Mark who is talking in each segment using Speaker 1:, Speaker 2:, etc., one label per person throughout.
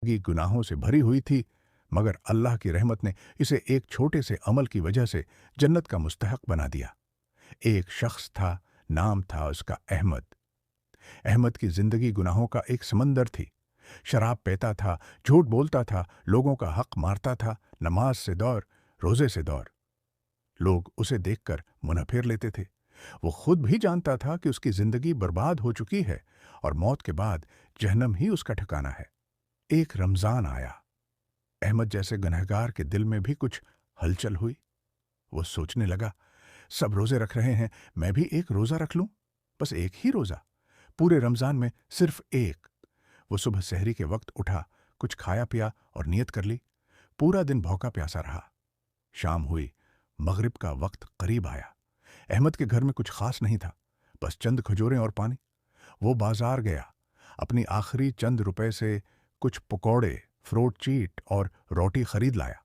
Speaker 1: जिंदगी गुनाहों से भरी हुई थी, मगर अल्लाह की रहमत ने इसे एक छोटे से अमल की वजह से जन्नत का मुस्तहक बना दिया। एक शख्स था, नाम था उसका अहमद। अहमद की जिंदगी गुनाहों का एक समंदर थी। शराब पीता था, झूठ बोलता था, लोगों का हक मारता था, नमाज से दौर, रोजे से दौर। लोग उसे देखकर मुंह फेर लेते थे। वो खुद भी जानता था कि उसकी जिंदगी बर्बाद हो चुकी है और मौत के बाद जहन्नम ही उसका ठिकाना है। एक रमजान आया। अहमद जैसे गुनहगार के दिल में भी कुछ हलचल हुई। वो सोचने लगा, सब रोजे रख रहे हैं, मैं भी एक रोजा रख लूं। बस एक ही रोजा, पूरे रमजान में सिर्फ एक। वो सुबह सहरी के वक्त उठा, कुछ खाया पिया और नियत कर ली। पूरा दिन भूखा प्यासा रहा। शाम हुई, मगरिब का वक्त करीब आया। अहमद के घर में कुछ खास नहीं था, बस चंद खजूरें और पानी। वो बाजार गया, अपनी आखिरी चंद रुपए से कुछ पकौड़े, फ्रूट चीट और रोटी खरीद लाया।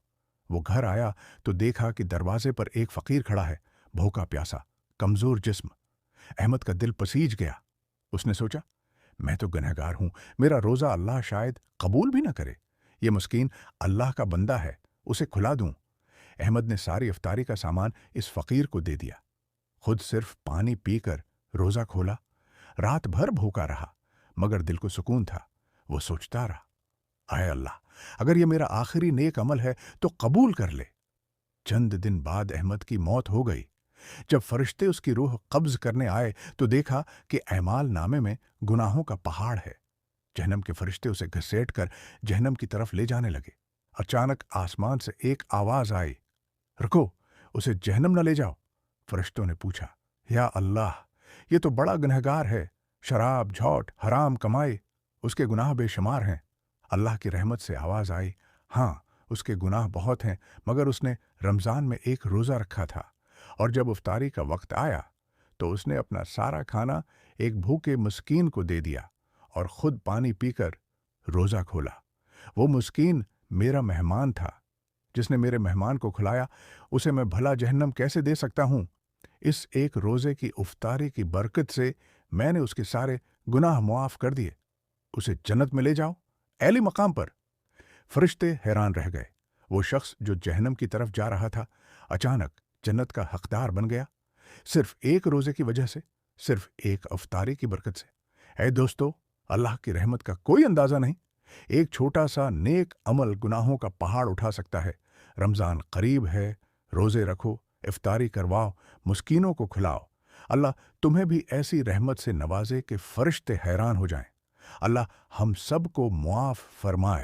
Speaker 1: वो घर आया तो देखा कि दरवाजे पर एक फकीर खड़ा है, भूखा प्यासा, कमजोर जिस्म। अहमद का दिल पसीज गया। उसने सोचा, मैं तो गुनहगार हूं, मेरा रोजा अल्लाह शायद कबूल भी ना करे। ये मस्कीन अल्लाह का बंदा है, उसे खुला दूं। अहमद ने सारी इफ्तारी का सामान इस फकीर को दे दिया। खुद सिर्फ पानी पीकर रोजा खोला। रात भर भूखा रहा, मगर दिल को सुकून था। वो सोचता रहा, आए अल्लाह, अगर ये मेरा आखिरी नेक अमल है तो कबूल कर ले। चंद दिन बाद अहमद की मौत हो गई। जब फरिश्ते उसकी रूह कब्ज करने आए तो देखा कि ऐमाल नामे में गुनाहों का पहाड़ है। जहन्नम के फरिश्ते उसे घसीटकर जहन्नम की तरफ ले जाने लगे। अचानक आसमान से एक आवाज आई, रुको, उसे जहन्नम न ले जाओ। फरिश्तों ने पूछा, या अल्लाह, ये तो बड़ा गुनहगार है, शराब, झूठ, हराम कमाई, उसके गुनाह बेशुमार हैं। अल्लाह की रहमत से आवाज आई, हाँ, उसके गुनाह बहुत हैं, मगर उसने रमजान में एक रोजा रखा था, और जब इफ्तारी का वक्त आया तो उसने अपना सारा खाना एक भूखे मस्कीन को दे दिया और खुद पानी पीकर रोजा खोला। वो मस्कीन मेरा मेहमान था। जिसने मेरे मेहमान को खिलाया, उसे मैं भला जहन्नम कैसे दे सकता हूं? इस एक रोजे की इफ्तारी की बरकत से मैंने उसके सारे गुनाह मुआफ कर दिए। उसे जन्नत में ले जाओ, ऐली मकाम पर। फरिश्ते हैरान रह गए। वो शख्स जो जहन्नम की तरफ जा रहा था, अचानक जन्नत का हकदार बन गया, सिर्फ एक रोजे की वजह से, सिर्फ एक इफ्तारी की बरकत से। ऐ दोस्तों, अल्लाह की रहमत का कोई अंदाजा नहीं। एक छोटा सा नेक अमल गुनाहों का पहाड़ उठा सकता है। रमजान करीब है, रोजे रखो, इफ्तारी करवाओ, मुस्कीनों को खिलाओ। अल्लाह तुम्हें भी ऐसी रहमत से नवाजे कि फरिश्ते हैरान हो जाएं। अल्लाह हम सब को मुआफ फरमाए।